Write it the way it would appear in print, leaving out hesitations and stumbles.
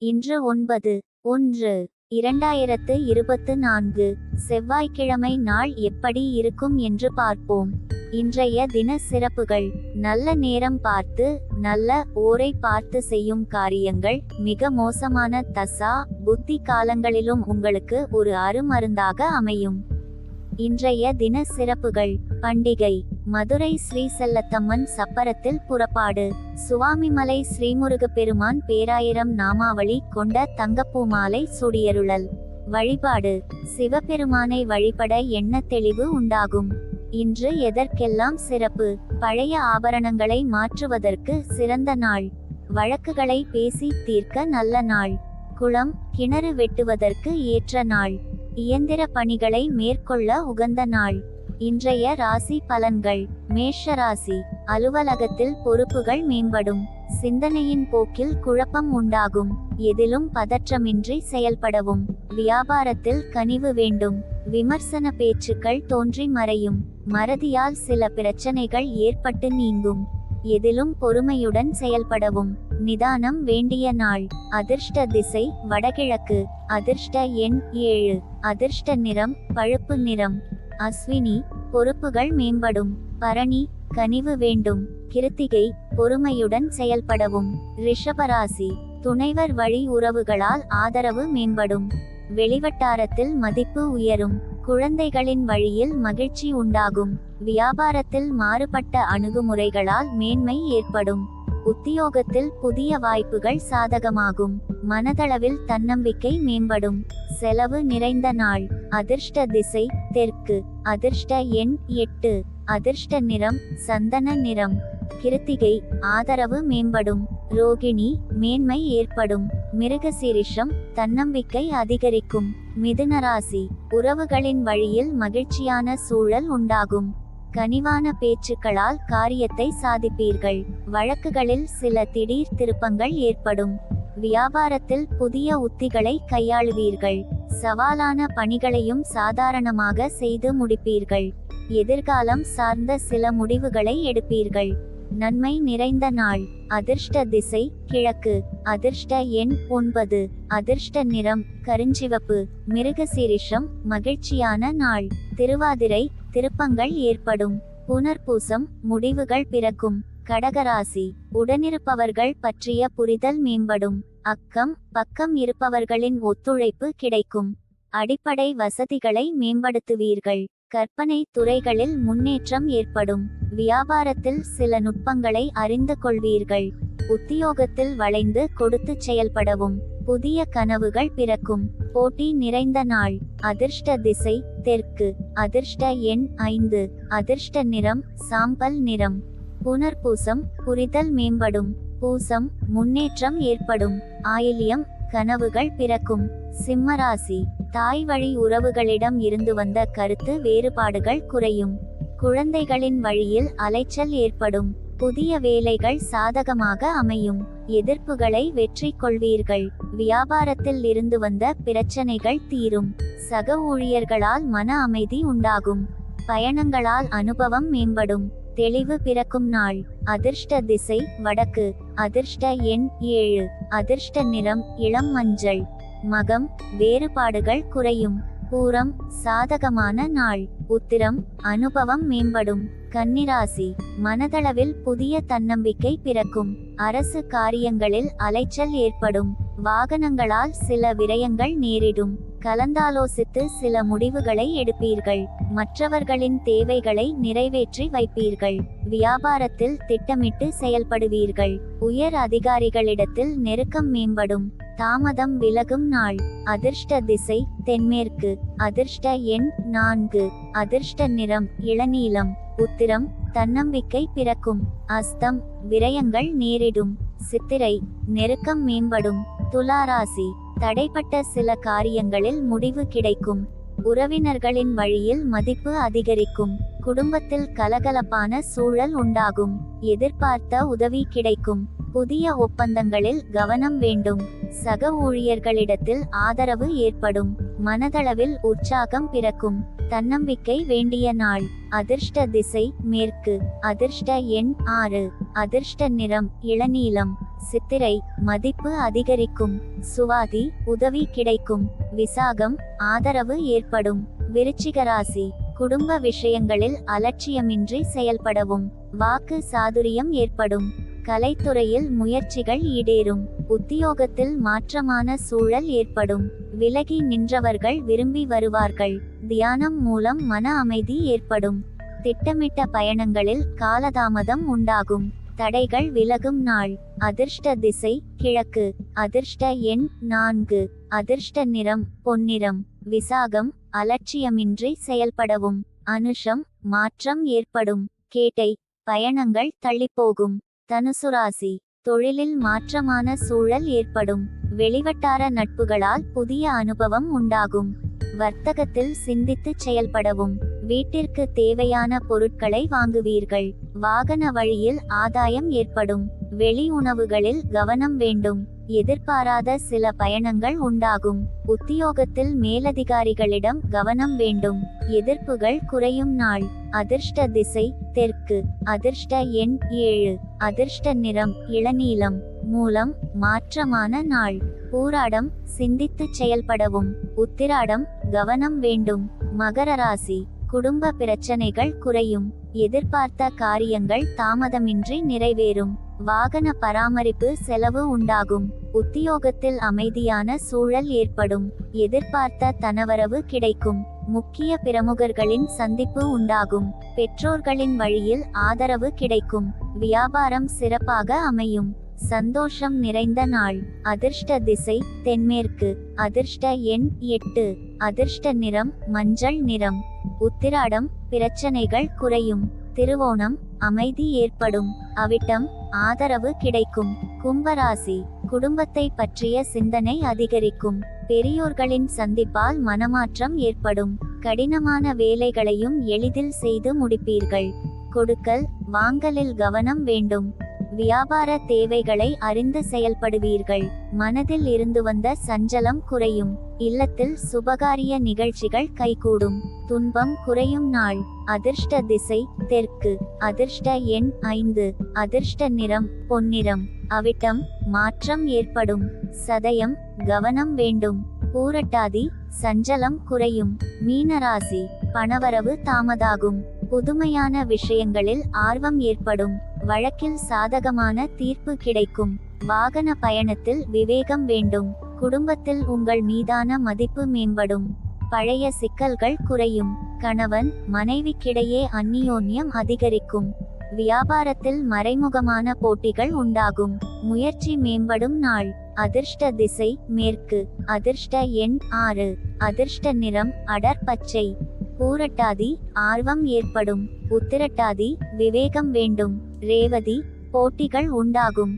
இன்று 9/1/2024 செவ்வாய்க்கிழமை நாள் எப்படி இருக்கும் என்று பார்ப்போம். இன்றைய தின சிறப்புகள்: நல்ல நேரம் பார்த்து நல்ல ஓரை பார்த்து செய்யும் காரியங்கள் மிக மோசமான தசா புத்தி காலங்களிலும் உங்களுக்கு ஒரு அருமருந்தாக அமையும். இன்றைய தின சிறப்புகள்: பண்டிகை: மதுரை ஸ்ரீ செல்லத்தம்மன் சப்பரத்தில் புறப்பாடு. சுவாமிமலை ஸ்ரீமுருகப்பெருமான் பேராயிரம் நாமாவளி கொண்ட தங்கப்பூ மாலை சூடியருளல். வழிபாடு: சிவபெருமானை வழிபட எண்ண தெளிவு உண்டாகும். இன்று எதற்கெல்லாம் சிறப்பு: பழைய ஆபரணங்களை மாற்றுவதற்கு சிறந்த நாள். வழக்குகளை பேசி தீர்க்க நல்ல நாள். குளம் கிணறு வெட்டுவதற்கு ஏற்ற நாள். இயந்திர பணிகளை மேற்கொள்ள உகந்த நாள். இன்றைய ராசி பலன்கள்: மேஷ ராசி: அலுவலகத்தில் பொறுப்புகள் மேம்படும். சிந்தனையின் போக்கில் குழப்பம் உண்டாகும். எதிலும் பதற்றமின்றி செயல்படவும். வியாபாரத்தில் கனிவு வேண்டும். விமர்சன பேச்சுக்கள் தோன்றி மறையும். மறதியால் சில பிரச்சனைகள் ஏற்பட்டு நீங்கும். எதிலும் பொறுமையுடன் செயல்படவும். நிதானம் வேண்டிய நாள். அதிர்ஷ்ட திசை வடகிழக்கு. அதிர்ஷ்ட எண் 7. அதிர்ஷ்ட நிறம் பழுப்பு நிறம். அஸ்வினி: பொறுப்புகள் மேம்படும். பரணி: கனிவு வேண்டும். கிருத்திகை: பொறுமையுடன் செயல்படவும். ரிஷபராசி: துணைவர் வழி உறவுகளால் ஆதரவு மேம்படும். வெளிவட்டாரத்தில் மதிப்பு உயரும். குழந்தைகளின் வழியில் மகிழ்ச்சி உண்டாகும். வியாபாரத்தில் மாறுபட்ட அணுகுமுறைகளால் மேன்மை ஏற்படும். உத்தியோகத்தில் புதிய வாய்ப்புகள் சாதகமாகும். மனதளவில் தன்னம்பிக்கை மேம்படும். செலவு நிறைந்த நாள். அதிர்ஷ்ட திசை தெற்கு. அதிர்ஷ்ட எண் 8. அதிர்ஷ்ட நிறம் சந்தன நிறம். கிருத்திகை: ஆதரவு மேம்படும். ரோகிணி: மேன்மை ஏற்படும். மிருகசீரிஷம்: தன்னம்பிக்கை அதிகரிக்கும். மிதுனராசி: உறவுகளின் வழியில் மகிழ்ச்சியான சூழல் உண்டாகும். கனிவான பேச்சுக்களால் காரியத்தை சாதிப்பீர்கள். வழக்குகளில் சில திடீர் திருப்பங்கள் ஏற்படும். வியாபாரத்தில் புதிய உத்திகளை கையாளுவீர்கள். சவாலான பணிகளையும் சாதாரணமாக செய்து முடிப்பீர்கள். எதிர்காலம் சார்ந்த சில முடிவுகளை எடுப்பீர்கள். நன்மை நிறைந்த நாள். அதிர்ஷ்ட திசை கிழக்கு. அதிர்ஷ்ட எண் 9. அதிர்ஷ்ட நிறம் கருஞ்சிவப்பு. மிருகசீரிஷம்: மகிழ்ச்சியான நாள். திருவாதிரை: திருப்பங்கள் ஏற்படும். புனர்பூசம்: முடிவுகள் பிறக்கும். கடகராசி: உடனிருப்பவர்கள் பற்றிய புரிதல் மேம்படும். அக்கம் பக்கம் இருப்பவர்களின் ஒத்துழைப்பு கிடைக்கும். அடிப்படை வசதிகளை மேம்படுத்துவீர்கள். கற்பனை துறைகளில் முன்னேற்றம் ஏற்படும். வியாபாரத்தில் சில நுட்பங்களை அறிந்து கொள்வீர்கள். உத்தியோகத்தில் வளைந்து கொடுத்து செயல்படவும். புதிய கனவுகள் பிறக்கும். போட்டி நிறைந்த நாள். அதிர்ஷ்ட திசை தெற்கு. அதிர்ஷ்ட எண் 5. அதிர்ஷ்ட நிறம் சாம்பல் நிறம். புனர்பூசம்: புரிதல் மேம்படும். பூசம்: முன்னேற்றம் ஏற்படும். ஆயில்யம்: கனவுகள் பிறக்கும். சிம்மராசி: தாய் வழி உறவுகளிடம் இருந்து வந்த கருத்து வேறுபாடுகள் குறையும். குழந்தைகளின் வழியில் அலைச்சல் ஏற்படும். புதிய வேலைகள் சாதகமாக அமையும். எதிர்ப்புகளை வெற்றி கொள்வீர்கள். வியாபாரத்தில் இருந்து வந்த பிரச்சனைகள் தீரும். சக ஊழியர்களால் மன அமைதி உண்டாகும். பயணங்களால் அனுபவம் மேம்படும். தெளிவு பிறக்கும் நாள். அதிர்ஷ்ட திசை வடக்கு. அதிர்ஷ்ட எண் 7. அதிர்ஷ்ட நிறம் இளம் மஞ்சள். மகம்: வேறுபாடுகள் குறையும். பூரம்: சாதகமான நாள். உத்திரம்: அனுபவம் மேம்படும். கன்னிராசி: மனதளவில் புதிய தன்னம்பிக்கை பிறக்கும். அரசு காரியங்களில் அலைச்சல் ஏற்படும். வாகனங்களால் சில விரயங்கள் நேரிடும். கலந்தாலோசித்து சில முடிவுகளை எடுப்பீர்கள். மற்றவர்களின் தேவைகளை நிறைவேற்றி வைப்பீர்கள். வியாபாரத்தில் திட்டமிட்டு செயல்படுவீர்கள். உயர் அதிகாரிகளிடத்தில் நெருக்கம் மேம்படும். தாமதம் விலகும் நாள். அதிர்ஷ்ட திசை தென்மேற்கு. அதிர்ஷ்ட எண் 4. அதிர்ஷ்ட நிறம் இளநீலம். உத்திரம்: தன்னம்பிக்கை பிறக்கும். அஸ்தம்: விரயங்கள் நேரிடும். சித்திரை: நெருக்கம் மேம்படும். துலாராசி: தடைப்பட்ட சில காரியங்களில் முடிவு கிடைக்கும். உறவினர்களின் வழியில் மதிப்பு அதிகரிக்கும். குடும்பத்தில் கலகலப்பான சூழல் உண்டாகும். எதிர்பார்த்த உதவி கிடைக்கும். புதிய ஒப்பந்தங்களில் கவனம் வேண்டும். சக ஊழியர்களிடத்தில் ஆதரவு ஏற்படும். மனதளவில் உற்சாகம் பிறக்கும். தன்னம்பிக்கை வேண்டிய நாள். அதிர்ஷ்ட திசை மேற்கு. அதிர்ஷ்ட எண் 6. அதிர்ஷ்ட நிறம் இளநீலம். சித்திரை மதிப்பு அதிகரிக்கும். சுவாதி உதவி கிடைக்கும். விசாகம் ஆதரவு ஏற்படும். விருச்சிக ராசி குடும்ப விஷயங்களில் அலட்சியமின்றி செயல்படவும். வாக்கு சாதுரியம் ஏற்படும். கலைத்துறையில் முயற்சிகள் ஈடேறும். உத்தியோகத்தில் மாற்றமான சூழல் ஏற்படும். விலகி நின்றவர்கள் விரும்பி வருவார்கள். தியானம் மூலம் மன அமைதி ஏற்படும். திட்டமிட்ட பயணங்களில் காலதாமதம் உண்டாகும். தடைகள் விலகும் நாள். அதிர்ஷ்ட திசை கிழக்கு. அதிர்ஷ்ட எண் 4. அதிர்ஷ்ட நிறம் பொன்னிறம். விசாகம் அலட்சியமின்றி செயல்படவும். அனுஷம் மாற்றம் ஏற்படும். கேட்டை பயணங்கள் தள்ளிப்போகும். தனுசு ராசி தொழிலில் மாற்றமான சூழல் ஏற்படும். வெளிவட்டார நட்புகளால் புதிய அனுபவம் உண்டாகும். வர்த்தகத்தில் சிந்தித்து செயல்படவும். வீட்டிற்கு தேவையான பொருட்களை வாங்குவீர்கள். வாகன வழியில் ஆதாயம் ஏற்படும். வெளி உணவுகளில் கவனம் வேண்டும். எதிர்பாராத சில பயணங்கள் உண்டாகும். உத்தியோகத்தில் மேலதிகாரிகளிடம் கவனம் வேண்டும். எதிர்ப்புகள் குறையும் நாள். அதிர்ஷ்ட திசை தெற்கு. அதிர்ஷ்ட எண் 7. அதிர்ஷ்ட நிறம் இளநீலம். மூலம் மாற்றமான நாள். பூராடம் சிந்தித்து செயல்படவும். உத்திராடம் கவனம் வேண்டும். மகர ராசி குடும்ப பிரச்சனைகள் குறையும். எதிர்பார்த்த காரியங்கள் தாமதமின்றி நிறைவேறும். வாகன பராமரிப்பு செலவு உண்டாகும். உத்தியோகத்தில் அமைதியான சூழல் ஏற்படும். எதிர்பார்த்த தனவரவு கிடைக்கும். முக்கிய பிரமுகர்களின் சந்திப்பு உண்டாகும். பெற்றோர்களின் வழியில் ஆதரவு கிடைக்கும். வியாபாரம் சிறப்பாக அமையும். சந்தோஷம் நிறைந்த நாள். அதிர்ஷ்ட திசை தென்மேற்கு. அதிர்ஷ்ட எண் 8. அதிர்ஷ்ட நிறம் மஞ்சள் நிறம். உத்திராடம் பிரச்சனைகள் குறையும். திருவோணம் அமைதி ஏற்படும். அவிட்டம் ஆதரவு கிடைக்கும். கும்பராசி குடும்பத்தை பற்றிய சிந்தனை அதிகரிக்கும். பெரியோர்களின் சந்திப்பால் மனமாற்றம் ஏற்படும். கடினமான வேலைகளையும் எளிதில் செய்து முடிப்பீர்கள். கொடுக்கல் வாங்கலில் கவனம் வேண்டும். வியாபார தேவைகளை அறிந்து செயல்படுவீர்கள். மனதில் இருந்து வந்த சஞ்சலம் குறையும். இல்லத்தில் சுபகாரிய நிகழ்ச்சிகள் கைகூடும். துன்பம் குறையும் நாள். அதிர்ஷ்ட திசை தெற்கு. அதிர்ஷ்ட எண் 5. அதிர்ஷ்ட நிறம் பொன்னிறம். அவிட்டம் மாற்றம் ஏற்படும். சதயம் கவனம் வேண்டும். பூரட்டாதி சஞ்சலம் குறையும். மீனராசி பணவரவு தாமதாகும். புதுமையான விஷயங்களில் ஆர்வம் ஏற்படும். வழக்கில் சாதகமான தீர்ப்பு கிடைக்கும். வாகன பயணத்தில் விவேகம் வேண்டும். குடும்பத்தில் உங்கள் மீதான மதிப்பு மேம்படும். பழைய சிக்கல்கள் குறையும். கணவன் மனைவிக்கிடையே அந்நியோன்யம் அதிகரிக்கும். வியாபாரத்தில் மறைமுகமான போட்டிகள் உண்டாகும். முயற்சி மேம்படும் நாள். அதிர்ஷ்ட திசை மேற்கு. அதிர்ஷ்ட எண் 6. அதிர்ஷ்ட நிறம் அடர் பச்சை. பூரட்டாதி ஆர்வம் ஏற்படும். உத்திரட்டாதி விவேகம் வேண்டும். ரேவதி போட்டிகள் உண்டாகும்.